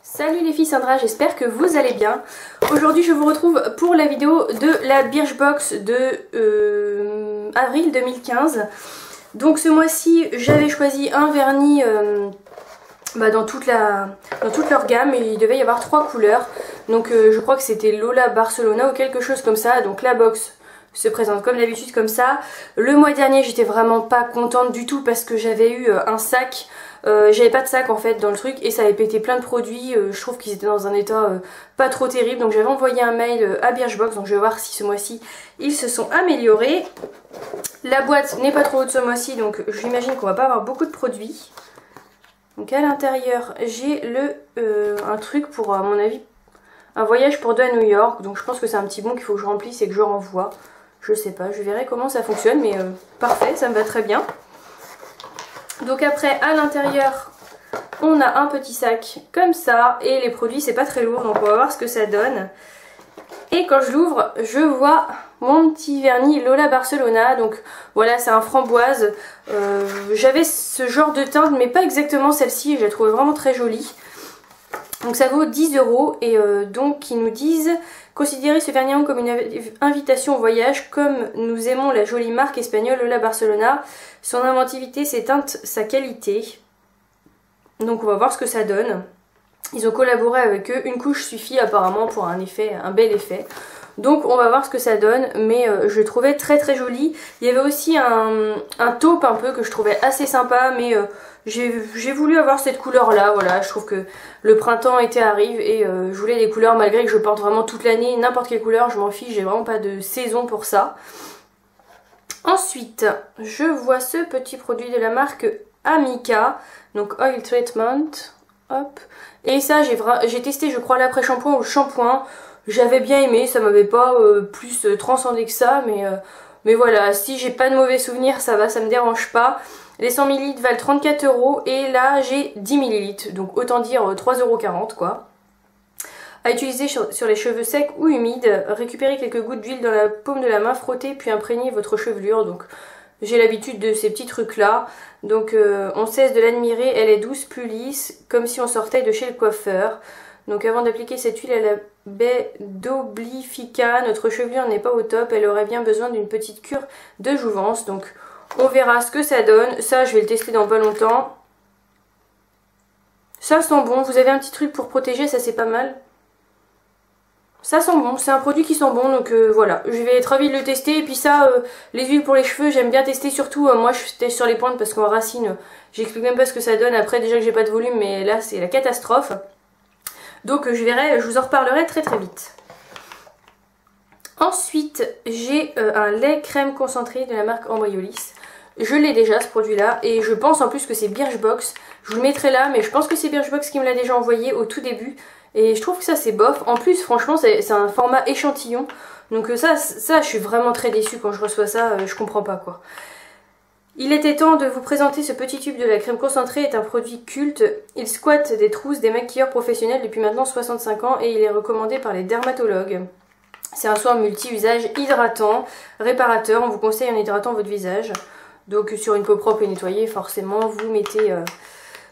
Salut les filles, Sandra, j'espère que vous allez bien. Aujourd'hui je vous retrouve pour la vidéo de la Birchbox de avril 2015. Donc ce mois-ci j'avais choisi un vernis dans toute leur gamme, et il devait y avoir 3 couleurs. Donc je crois que c'était Lola Barcelona ou quelque chose comme ça. Donc la box se présente comme d'habitude comme ça. Le mois dernier j'étais vraiment pas contente du tout parce que j'avais eu un sac. J'avais pas de sac en fait dans le truc et ça avait pété plein de produits. Je trouve qu'ils étaient dans un état pas trop terrible. Donc j'avais envoyé un mail à Birchbox. Donc je vais voir si ce mois-ci ils se sont améliorés. La boîte n'est pas trop haute ce mois-ci, donc j'imagine qu'on va pas avoir beaucoup de produits. Donc à l'intérieur j'ai un truc pour à mon avis un voyage pour deux à New York. Donc je pense que c'est un petit bon qu'il faut que je remplisse et que je renvoie. Je sais pas, je verrai comment ça fonctionne, mais parfait, ça me va très bien. Donc après à l'intérieur on a un petit sac comme ça et les produits c'est pas très lourd, donc on va voir ce que ça donne. Et quand je l'ouvre je vois mon petit vernis Lola Barcelona. Donc voilà, c'est un framboise. J'avais ce genre de teinte mais pas exactement celle-ci, je la trouve vraiment très jolie. Donc ça vaut 10 € et donc ils nous disent: considérez ce vernis comme une invitation au voyage, comme nous aimons la jolie marque espagnole Lola Barcelona. Son inventivité, ses teintes, sa qualité. Donc on va voir ce que ça donne. Ils ont collaboré avec eux, une couche suffit apparemment pour un bel effet. Donc on va voir ce que ça donne, mais je le trouvais très très joli. Il y avait aussi un taupe un peu que je trouvais assez sympa, mais j'ai voulu avoir cette couleur là. Voilà, je trouve que le printemps été arrive et je voulais des couleurs, malgré que je porte vraiment toute l'année n'importe quelle couleur, je m'en fiche, j'ai vraiment pas de saison pour ça. Ensuite je vois ce petit produit de la marque Amica, donc Oil Treatment, hop. Et ça j'ai testé, je crois, l'après-shampoing ou le shampoing. J'avais bien aimé, ça m'avait pas plus transcendé que ça, mais voilà, si j'ai pas de mauvais souvenirs ça va, ça me dérange pas. Les 100 ml valent 34 € et là j'ai 10 ml, donc autant dire 3,40 € quoi. À utiliser sur les cheveux secs ou humides. Récupérez quelques gouttes d'huile dans la paume de la main, frottez puis imprégnez votre chevelure. Donc j'ai l'habitude de ces petits trucs là. Donc on cesse de l'admirer, elle est douce, plus lisse, comme si on sortait de chez le coiffeur. Donc avant d'appliquer cette huile à la baie d'Oblifica, notre chevelure n'est pas au top, elle aurait bien besoin d'une petite cure de jouvence. Donc on verra ce que ça donne. Ça je vais le tester dans pas longtemps. Ça sent bon, vous avez un petit truc pour protéger, ça c'est pas mal. Ça sent bon, c'est un produit qui sent bon, donc voilà, je vais être ravie de le tester. Et puis ça, les huiles pour les cheveux, j'aime bien tester, surtout moi je teste sur les pointes parce qu'en racine, j'explique même pas ce que ça donne. Après déjà que j'ai pas de volume, mais là c'est la catastrophe. Donc je verrai, je vous en reparlerai très très vite. Ensuite j'ai un lait crème concentré de la marque Embryolis. Je l'ai déjà ce produit là et je pense en plus que c'est Birchbox. Je vous le mettrai là, mais je pense que c'est Birchbox qui me l'a déjà envoyé au tout début. Et je trouve que ça c'est bof. En plus franchement c'est un format échantillon. Donc ça je suis vraiment très déçue quand je reçois ça, je comprends pas quoi. Il était temps de vous présenter ce petit tube de la crème concentrée, est un produit culte. Il squatte des trousses des maquilleurs professionnels depuis maintenant 65 ans et il est recommandé par les dermatologues. C'est un soin multi-usage hydratant, réparateur. On vous conseille en hydratant votre visage. Donc sur une peau propre et nettoyée, forcément vous mettez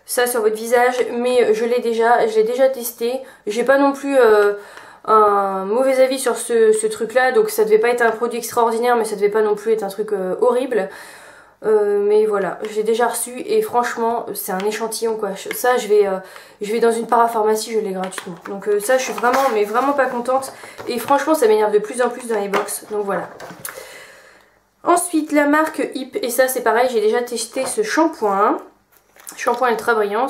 ça sur votre visage. Mais je l'ai déjà testé. J'ai pas non plus un mauvais avis sur ce truc là. Donc ça devait pas être un produit extraordinaire, mais ça devait pas non plus être un truc horrible. Mais voilà, j'ai déjà reçu et franchement c'est un échantillon quoi. Ça je vais dans une parapharmacie, je l'ai gratuitement. Donc ça je suis vraiment mais vraiment pas contente. Et franchement ça m'énerve de plus en plus dans les box. Donc voilà. Ensuite la marque Hip, et ça c'est pareil, j'ai déjà testé ce shampoing. Le shampoing est très brillant.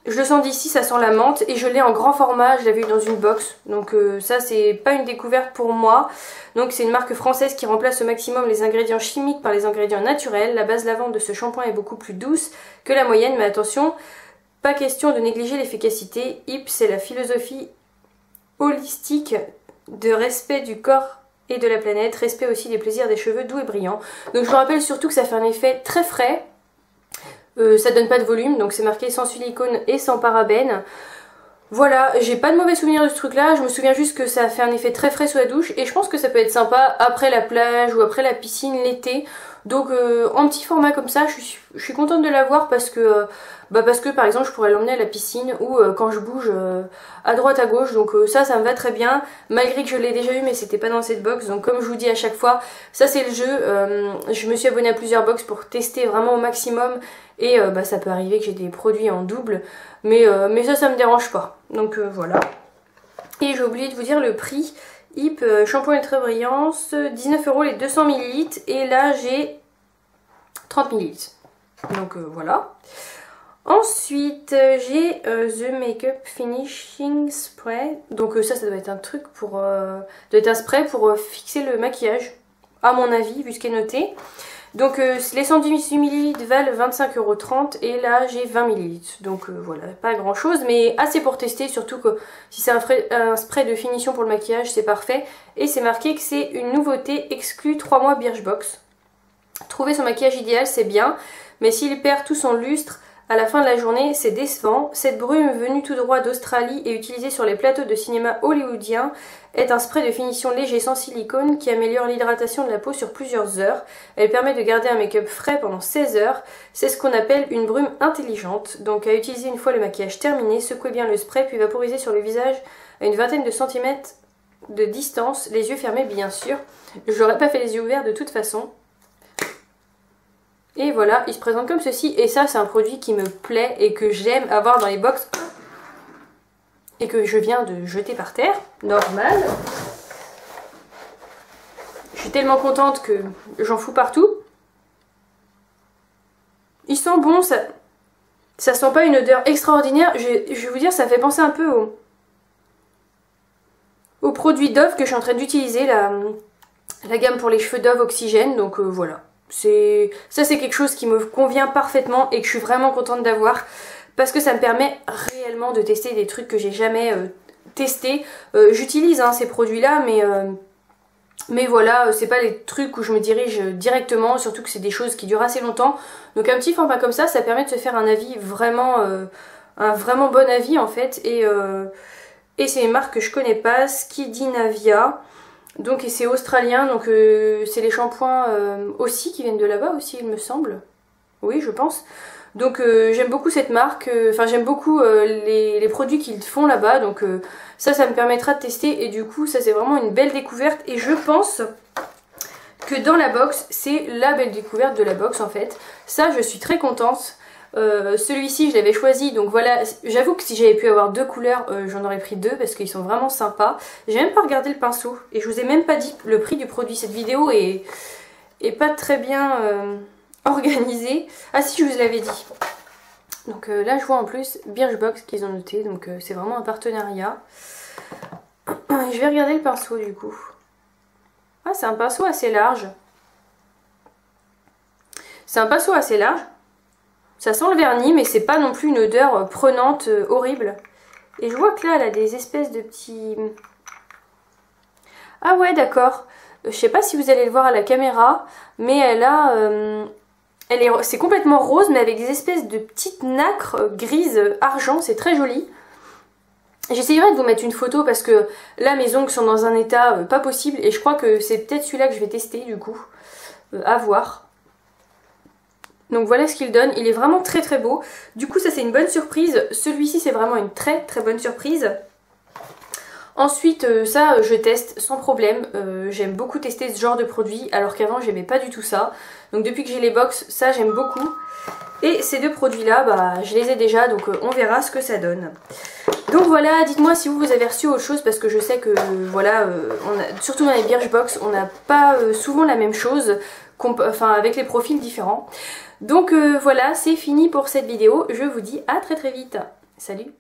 Je le sens d'ici, ça sent la menthe et je l'ai en grand format, je l'avais eu dans une box. Donc ça c'est pas une découverte pour moi. Donc c'est une marque française qui remplace au maximum les ingrédients chimiques par les ingrédients naturels. La base lavande de ce shampoing est beaucoup plus douce que la moyenne, mais attention, pas question de négliger l'efficacité. Hip, c'est la philosophie holistique de respect du corps et de la planète, respect aussi des plaisirs des cheveux doux et brillants. Donc je vous rappelle surtout que ça fait un effet très frais. Ça donne pas de volume, donc c'est marqué sans silicone et sans parabènes. Voilà, j'ai pas de mauvais souvenirs de ce truc là, je me souviens juste que ça fait un effet très frais sous la douche et je pense que ça peut être sympa après la plage ou après la piscine l'été. Donc en petit format comme ça, je suis contente de l'avoir parce que par exemple je pourrais l'emmener à la piscine ou quand je bouge à droite à gauche. Donc ça me va très bien, malgré que je l'ai déjà eu mais c'était pas dans cette box. Donc comme je vous dis à chaque fois, ça c'est le jeu. Je me suis abonnée à plusieurs box pour tester vraiment au maximum. Et ça peut arriver que j'ai des produits en double, mais ça me dérange pas. Donc voilà. Et j'ai oublié de vous dire le prix. Hip shampoing ultra brillance, 19 € les 200 ml. Et là j'ai 30 ml. Donc voilà. Ensuite j'ai The Makeup Finishing Spray. Donc ça doit être un truc pour... doit être un spray pour fixer le maquillage, à mon avis, vu ce qui est noté. Donc les 118 ml valent 25,30 € et là j'ai 20 ml. Donc voilà, pas grand chose mais assez pour tester, surtout que si c'est un spray de finition pour le maquillage c'est parfait. Et c'est marqué que c'est une nouveauté exclue 3 mois Birchbox. Trouver son maquillage idéal c'est bien, mais s'il perd tout son lustre à la fin de la journée c'est décevant. Cette brume venue tout droit d'Australie et utilisée sur les plateaux de cinéma hollywoodiens est un spray de finition léger sans silicone qui améliore l'hydratation de la peau sur plusieurs heures. Elle permet de garder un make-up frais pendant 16 heures. C'est ce qu'on appelle une brume intelligente. Donc à utiliser une fois le maquillage terminé, secouez bien le spray puis vaporisez sur le visage à une vingtaine de centimètres de distance, les yeux fermés bien sûr. Je n'aurais pas fait les yeux ouverts de toute façon. Et voilà, il se présente comme ceci. Et ça c'est un produit qui me plaît et que j'aime avoir dans les box. Et que je viens de jeter par terre, normal. Je suis tellement contente que j'en fous partout. Il sent bon, ça sent pas une odeur extraordinaire. Je vais vous dire, ça fait penser un peu au produit Dove que je suis en train d'utiliser, la gamme pour les cheveux Dove Oxygène. Donc voilà, ça c'est quelque chose qui me convient parfaitement et que je suis vraiment contente d'avoir. Parce que ça me permet réellement de tester des trucs que j'ai jamais testés. J'utilise ces produits-là, mais voilà, c'est pas les trucs où je me dirige directement, surtout que c'est des choses qui durent assez longtemps. Donc un petit format comme ça permet de se faire un avis vraiment, un vraiment bon avis en fait. Et c'est une marque que je connais pas, Skidinavia. Donc et c'est australien, donc c'est les shampoings aussi qui viennent de là-bas aussi il me semble. Oui je pense. Donc j'aime beaucoup cette marque, enfin j'aime beaucoup les produits qu'ils font là-bas, donc ça me permettra de tester et du coup ça c'est vraiment une belle découverte et je pense que dans la box c'est la belle découverte de la box en fait. Ça je suis très contente. Celui-ci je l'avais choisi donc voilà, j'avoue que si j'avais pu avoir deux couleurs j'en aurais pris deux parce qu'ils sont vraiment sympas. J'ai même pas regardé le pinceau et je vous ai même pas dit le prix du produit. Cette vidéo est pas très bien... organisé. Ah si, je vous l'avais dit. Donc là je vois en plus Birchbox qu'ils ont noté, donc c'est vraiment un partenariat. Je vais regarder le pinceau du coup. Ah c'est un pinceau assez large. C'est un pinceau assez large. Ça sent le vernis mais c'est pas non plus une odeur prenante horrible. Et je vois que là elle a des espèces de petits... Ah ouais d'accord. Je sais pas si vous allez le voir à la caméra, mais elle a... c'est complètement rose mais avec des espèces de petites nacres grises argent, c'est très joli. J'essayerai de vous mettre une photo parce que là mes ongles sont dans un état pas possible et je crois que c'est peut-être celui-là que je vais tester du coup, à voir. Donc voilà ce qu'il donne, il est vraiment très très beau. Du coup ça c'est une bonne surprise, celui-ci c'est vraiment une très très bonne surprise. Ensuite ça je teste sans problème, j'aime beaucoup tester ce genre de produit alors qu'avant j'aimais pas du tout ça. Donc depuis que j'ai les box ça j'aime beaucoup. Et ces deux produits là je les ai déjà donc on verra ce que ça donne. Donc voilà, dites-moi si vous avez reçu autre chose parce que je sais que voilà, surtout dans les Birchbox on n'a pas souvent la même chose, enfin avec les profils différents. Donc voilà, c'est fini pour cette vidéo, je vous dis à très très vite. Salut!